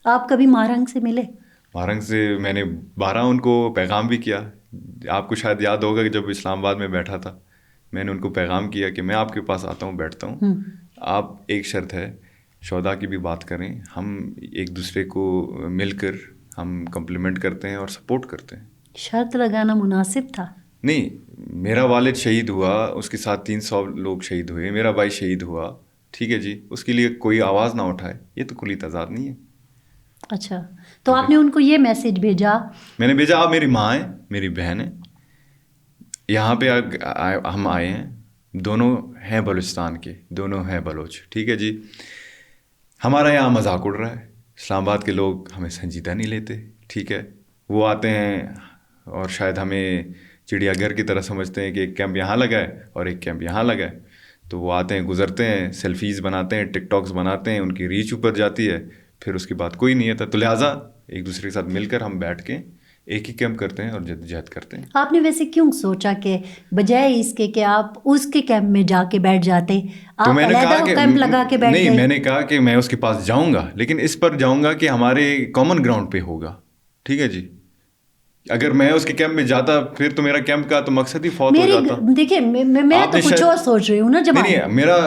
آپ کبھی مارنگ سے ملے؟ مارنگ سے میں نے 12 ان کو پیغام بھی کیا. آپ کو شاید یاد ہوگا کہ جب اسلام آباد میں بیٹھا تھا میں نے ان کو پیغام کیا کہ میں آپ کے پاس آتا ہوں، بیٹھتا ہوں. آپ ایک شرط ہے، شہداء کی بھی بات کریں، ہم ایک دوسرے کو مل کر ہم کمپلیمنٹ کرتے ہیں اور سپورٹ کرتے ہیں. شرط لگانا مناسب تھا؟ نہیں، میرا والد شہید ہوا، اس کے ساتھ 300 لوگ شہید ہوئے، میرا بھائی شہید ہوا، ٹھیک ہے جی، اس کے لیے کوئی آواز نہ اٹھائے، یہ تو کلی تضاد نہیں ہے. اچھا، تو آپ نے ان کو یہ میسج بھیجا؟ میں نے بھیجا آپ میری ماں ہیں، میری بہن ہے، یہاں پہ ہم آئے ہیں، دونوں ہیں بلوچستان کے، دونوں ہیں بلوچ، ٹھیک ہے جی. ہمارا یہاں مذاق اڑ رہا ہے، اسلام آباد کے لوگ ہمیں سنجیدہ نہیں لیتے، ٹھیک ہے. وہ آتے ہیں اور شاید ہمیں چڑیا گھر کی طرح سمجھتے ہیں کہ ایک کیمپ یہاں لگا ہے اور ایک کیمپ یہاں لگا ہے. تو وہ آتے ہیں، گزرتے ہیں، سیلفیز بناتے ہیں، ٹک ٹاکس بناتے ہیں، ان کی ریچ اوپر جاتی ہے، پھر اس کی بات کوئی نہیں ہے. تو لہٰذا ایک دوسرے کے ساتھ مل کر ہم بیٹھ کے ایک ہی کیمپ کرتے ہیں اور جدوجہد کرتے ہیں. آپ نے ویسے کیوں سوچا کہ بجائے اس کے کہ آپ اس کے کیمپ میں جا کے بیٹھ جاتے، تو آپ میں نے کہا علیحدہ کہ کیمپ لگا کے بیٹھ نہیں، گئے؟ میں نے کہا کہ میں اس کے پاس جاؤں گا، لیکن اس پر جاؤں گا کہ ہمارے کامن گراؤنڈ پہ ہوگا، ٹھیک ہے جی. اگر میں اس کے کیمپ میں جاتا پھر تو میرا کیمپ کا تو مقصد ہی فوت ہو جاتا. دیکھیے میں آپ تو نے کچھ شاید اور سوچ رہی ہوں نا جب نہیں، میرا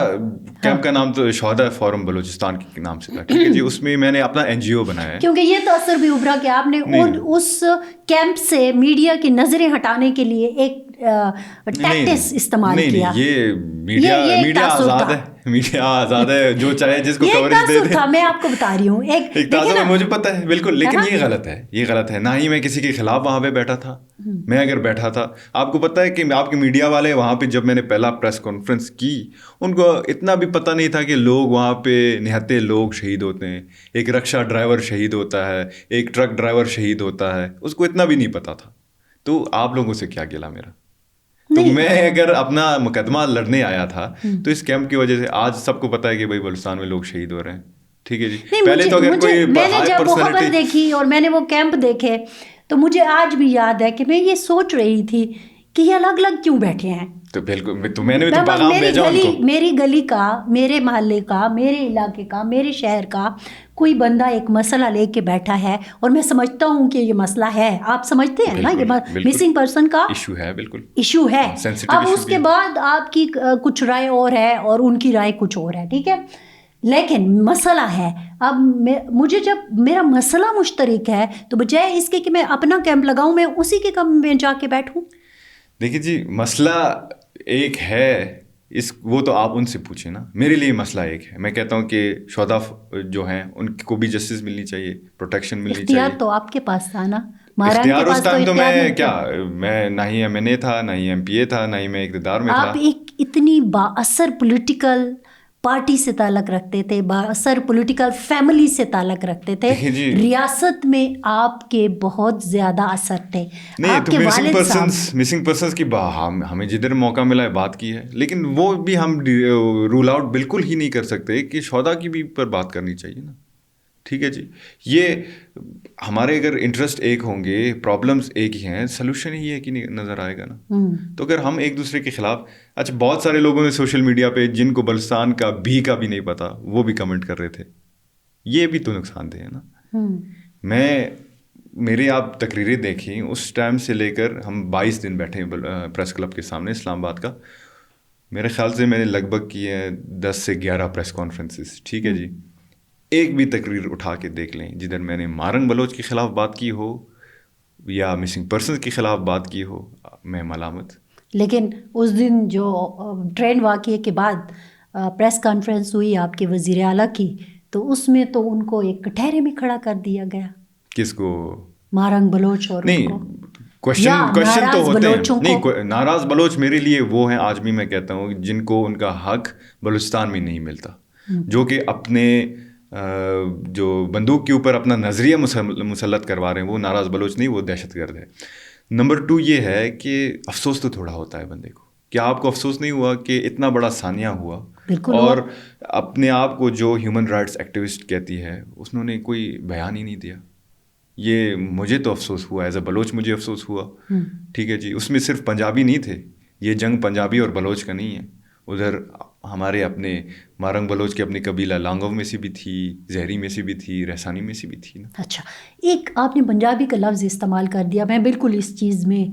کیمپ کا نام تو شہداء فورم بلوچستان کے نام سے تھا، ٹھیک ہے جی. اس میں میں نے اپنا NGO بنایا ہے. کیونکہ یہ تو اثر بھی ابھرا کہ آپ نے اس کیمپ سے میڈیا کی نظریں ہٹانے کے لیے ایک ٹیکٹس استعمال کیا. یہ یہ میڈیا آزاد ہے، میڈیا آزاد ہے، جو چاہے جس کو یہ ایک کوریج دے تاثر دے. تھا، میں آپ کو بتا رہی ہوں. ایک تاثر ہے، مجھے پتہ ہے بالکل، لیکن یہ غلط ہے، یہ غلط ہے. نہ ہی میں کسی کے خلاف وہاں پہ بیٹھا تھا. میں اگر بیٹھا تھا، آپ کو پتہ ہے کہ آپ کے میڈیا والے وہاں پہ جب میں نے پہلا پریس کانفرنس کی، ان کو اتنا بھی پتہ نہیں تھا کہ لوگ وہاں پہ نہتے لوگ شہید ہوتے ہیں. ایک رکشہ ڈرائیور شہید ہوتا ہے، ایک ٹرک ڈرائیور شہید ہوتا ہے، اس کو اتنا بھی نہیں پتہ تھا. تو آپ لوگوں سے کیا گلا میرا؟ تو میں اگر اپنا مقدمہ لڑنے آیا تھا تو اس کیمپ کی وجہ سے آج سب کو پتہ ہے کہ بھائی بلوچستان میں لوگ شہید ہو رہے ہیں، ٹھیک ہے جی. پہلے تو اگر کوئی میں نے ہائی جب وہ خبر پرسنالٹی، دیکھی اور میں نے وہ کیمپ دیکھے تو مجھے آج بھی یاد ہے کہ میں یہ سوچ رہی تھی کہ یہ الگ الگ کیوں بیٹھے ہیں. تو بالکل، تو میں نے بھی تو پیغام بھیجا ان کو. میری گلی کا، میرے محلے کا، میرے علاقے کا، میرے شہر کا کوئی بندہ ایک مسئلہ لے کے بیٹھا ہے اور میں سمجھتا ہوں کہ یہ مسئلہ ہے، آپ سمجھتے ہیں نا، یہ مسنگ پرسن کا ایشو ہے، بالکل ایشو ہے. اب اس کے ایشو. بعد آپ کی کچھ رائے اور ہے اور ان کی رائے کچھ اور ہے، ٹھیک ہے، لیکن مسئلہ ہے. اب مجھے جب میرا مسئلہ مشترک ہے تو بجائے اس کے کہ میں اپنا کیمپ لگاؤں، میں اسی کے کیمپ میں جا کے بیٹھوں. دیکھیے جی، مسئلہ ایک ہے، وہ تو آپ ان سے پوچھیں نا. میرے لیے مسئلہ ایک ہے. میں کہتا ہوں کہ شہداء جو ہیں ان کو بھی جسٹس ملنی چاہیے، پروٹیکشن ملنی چاہیے. اختیار تو آپ کے پاس تھا نا، اختیار اس ٹائم تو میں کیا، میں نہ ہی MNA تھا، نہ ہی MPA تھا، نہ ہی میں اقتدار میں تھا. آپ ایک اتنی با اثر پولیٹیکل پارٹی سے تعلق رکھتے تھے، با اثر پولیٹیکل فیملی سے تعلق رکھتے تھے، ریاست میں آپ کے بہت زیادہ اثر تھے. نہیں تو مسنگ پرسنس کی ہمیں جدھر موقع ملا ہے بات کی ہے، لیکن وہ بھی ہم رول آؤٹ بالکل ہی نہیں کر سکتے کہ شہداء کی بھی پر بات کرنی چاہیے نا، ٹھیک ہے جی. یہ ہمارے اگر انٹرسٹ ایک ہوں گے، پرابلمس ایک ہی ہیں، سلوشن ہی ایک ہی نظر آئے گا نا. تو اگر ہم ایک دوسرے کے خلاف، اچھا بہت سارے لوگوں نے سوشل میڈیا پہ جن کو بلوچستان کا بھی نہیں پتا وہ بھی کمنٹ کر رہے تھے، یہ بھی تو نقصان دہ ہے نا. میری آپ تقریریں دیکھیں، اس ٹائم سے لے کر ہم 22 دن بیٹھے ہیں پریس کلب کے سامنے اسلام آباد کا. میرے خیال سے میں نے لگ بھگ کی ہے 10 سے 11 پریس کانفرنسز، ٹھیک ہے جی. ایک بھی تقریر اٹھا کے دیکھ لیں جدھر میں نے مارنگ بلوچ کے خلاف بات کی ہو یا مسنگ پرسنز کے خلاف بات کی ہو، میں ملامت. لیکن اس دن جو ٹرین واقعے کے بعد پریس کانفرنس ہوئی آپ کے وزیر اعلیٰ کی، تو اس میں تو ان کو ایک کٹہرے میں کھڑا کر دیا گیا. کس کو؟ مارنگ بلوچ. اور نہیں، کوشچن تو ہوتے ہیں. نہیں، ناراض بلوچ میرے لیے وہ ہیں، آج بھی میں کہتا ہوں، جن کو ان کا حق بلوچستان میں نہیں ملتا، جو کہ اپنے جو بندوق کے اوپر اپنا نظریہ مسلط کروا رہے ہیں، وہ ناراض بلوچ نہیں، وہ دہشت گرد ہے. نمبر 2 یہ ہے کہ افسوس تو تھوڑا ہوتا ہے بندے کو. کیا آپ کو افسوس نہیں ہوا کہ اتنا بڑا سانیہ ہوا اور اپنے آپ کو جو ہیومن رائٹس ایکٹیوسٹ کہتی ہے انہوں نے کوئی بیان ہی نہیں دیا؟ یہ مجھے تو افسوس ہوا، ایز اے بلوچ مجھے افسوس ہوا، ٹھیک ہے جی. اس میں صرف پنجابی نہیں تھے، یہ جنگ پنجابی اور بلوچ کا نہیں ہے، ادھر ہمارے اپنے مارنگ بلوچ کے اپنی قبیلہ لانگو میں سے بھی تھی، زہری میں سے بھی تھی، رحسانی میں سے بھی تھی نا. اچھا، ایک آپ نے پنجابی کا لفظ استعمال کر دیا. میں بالکل اس چیز میں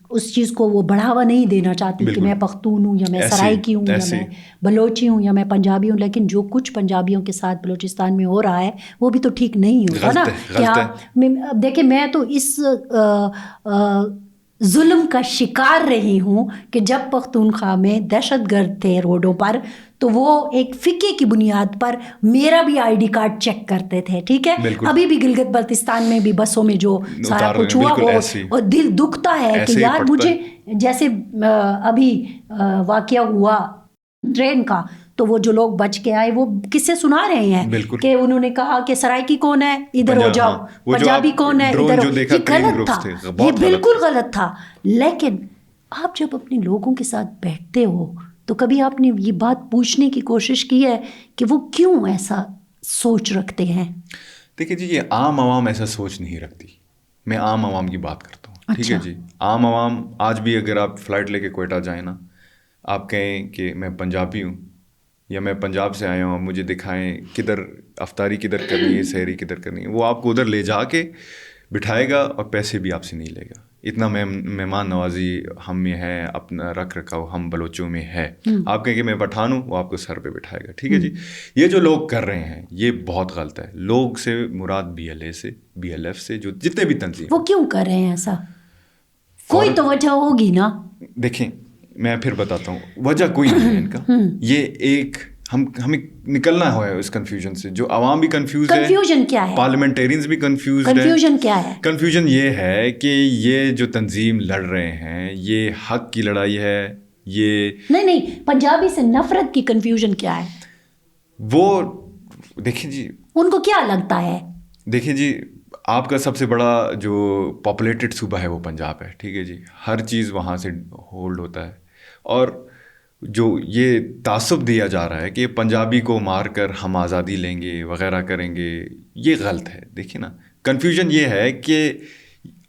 اس چیز کو وہ بڑھاوا نہیں دینا چاہتی کہ میں پختون ہوں یا میں سرائکی ہوں یا میں بلوچی ہوں یا میں پنجابی ہوں، لیکن جو کچھ پنجابیوں کے ساتھ بلوچستان میں ہو رہا ہے وہ بھی تو ٹھیک نہیں ہوتا نا. کیا دیکھیں، میں تو اس ظلم کا شکار رہی ہوں کہ جب پختونخوا میں دہشت گرد تھے روڈوں پر تو وہ ایک فقے کی بنیاد پر میرا بھی آئی ڈی کارڈ چیک کرتے تھے. ٹھیک ہے، ابھی بھی گلگت بلتستان میں بھی بسوں میں جو سارا کچھ ہوا وہ اور دل دکھتا ہے کہ یار مجھے جیسے ابھی واقعہ ہوا ٹرین کا تو وہ جو لوگ بچ کے آئے وہ کس سے سنا رہے ہیں کہ انہوں نے کہا کہ سرائکی کون ہے ادھر ہو جاؤ، پنجابی کون ہے ادھر ہو. یہ غلط تھا، یہ بالکل غلط تھا. لیکن آپ جب اپنے لوگوں کے ساتھ بیٹھتے ہو تو کبھی آپ نے یہ بات پوچھنے کی کوشش کی ہے کہ وہ کیوں ایسا سوچ رکھتے ہیں؟ دیکھیے جی، یہ عام عوام ایسا سوچ نہیں رکھتی. میں عام عوام کی بات کرتا ہوں. ٹھیک ہے جی، عام عوام آج بھی اگر آپ فلائٹ لے کے کوئٹہ جائیں نا، آپ کہیں کہ میں پنجابی ہوں یا میں پنجاب سے آیا ہوں، مجھے دکھائیں کدھر افطاری کدھر کرنی ہے، سحری کدھر کرنی ہے، وہ آپ کو ادھر لے جا کے بٹھائے گا اور پیسے بھی آپ سے نہیں لے گا. اتنا مہمان نوازی ہم میں ہے، اپنا رکھ رکھاؤ ہم بلوچوں میں ہے. آپ کہیں کہ میں پٹھان ہوں، وہ آپ کو سر پہ بٹھائے گا. ٹھیک ہے جی، یہ جو لوگ کر رہے ہیں یہ بہت غلط ہے. لوگ سے مراد BLA سے، BLF سے، جو جتنے بھی تنظیم، وہ کیوں کر رہے ہیں ایسا؟ کوئی تو وجہ ہوگی نا. دیکھیں میں پھر بتاتا ہوں، وجہ کوئی نہیں ہے ان کا. یہ ایک ہمیں نکلنا ہوا ہے اس کنفیوژن سے. جو عوام بھی کنفیوز ہے، کنفیوژن کیا ہے؟ پارلیمنٹیرینز بھی کنفیوزڈ ہے. کنفیوژن کیا ہے؟ کنفیوژن یہ ہے کہ یہ جو تنظیم لڑ رہے ہیں یہ حق کی لڑائی ہے. یہ نہیں، پنجابی سے نفرت کی کنفیوژن کیا ہے؟ وہ دیکھیں جی، ان کو کیا لگتا ہے؟ دیکھیں جی، آپ کا سب سے بڑا جو پاپولیٹڈ صوبہ ہے وہ پنجاب ہے. ٹھیک ہے جی، ہر چیز وہاں سے ہولڈ ہوتا ہے. اور جو یہ تعصب دیا جا رہا ہے کہ پنجابی کو مار کر ہم آزادی لیں گے وغیرہ کریں گے، یہ غلط ہے. دیکھیں نا، کنفیوژن یہ ہے کہ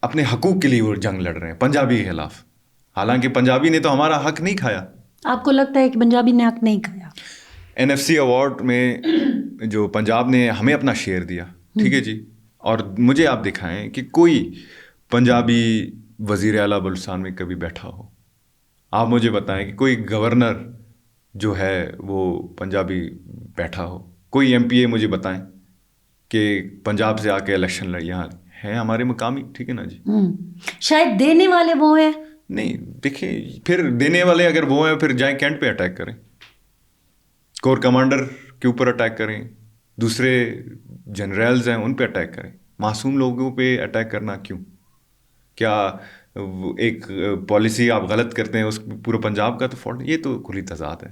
اپنے حقوق کے لیے وہ جنگ لڑ رہے ہیں پنجابی کے خلاف، حالانکہ پنجابی نے تو ہمارا حق نہیں کھایا. آپ کو لگتا ہے کہ پنجابی نے حق نہیں کھایا؟ NFC ایوارڈ میں جو پنجاب نے ہمیں اپنا شیئر دیا. ٹھیک ہے جی، اور مجھے آپ دکھائیں کہ کوئی پنجابی وزیر اعلیٰ بلوچستان میں کبھی بیٹھا ہو. آپ مجھے بتائیں کہ کوئی گورنر جو ہے وہ پنجابی بیٹھا ہو. کوئی MPA مجھے بتائیں کہ پنجاب سے آ کے الیکشن لڑ. یہاں ہیں ہمارے مقامی. ٹھیک ہے نا جی، شاید دینے والے وہ ہیں. نہیں، دیکھیں پھر دینے والے اگر وہ ہیں پھر جائیں کینٹ پہ اٹیک کریں، کور کمانڈر کے اوپر اٹیک کریں، دوسرے جنرلز ہیں ان پہ اٹیک کریں. معصوم لوگوں پہ اٹیک کرنا کیوں؟ کیا ایک پالیسی آپ غلط کرتے ہیں اس پورے پنجاب کا تو فالٹ؟ یہ تو کھلی تضاد ہے.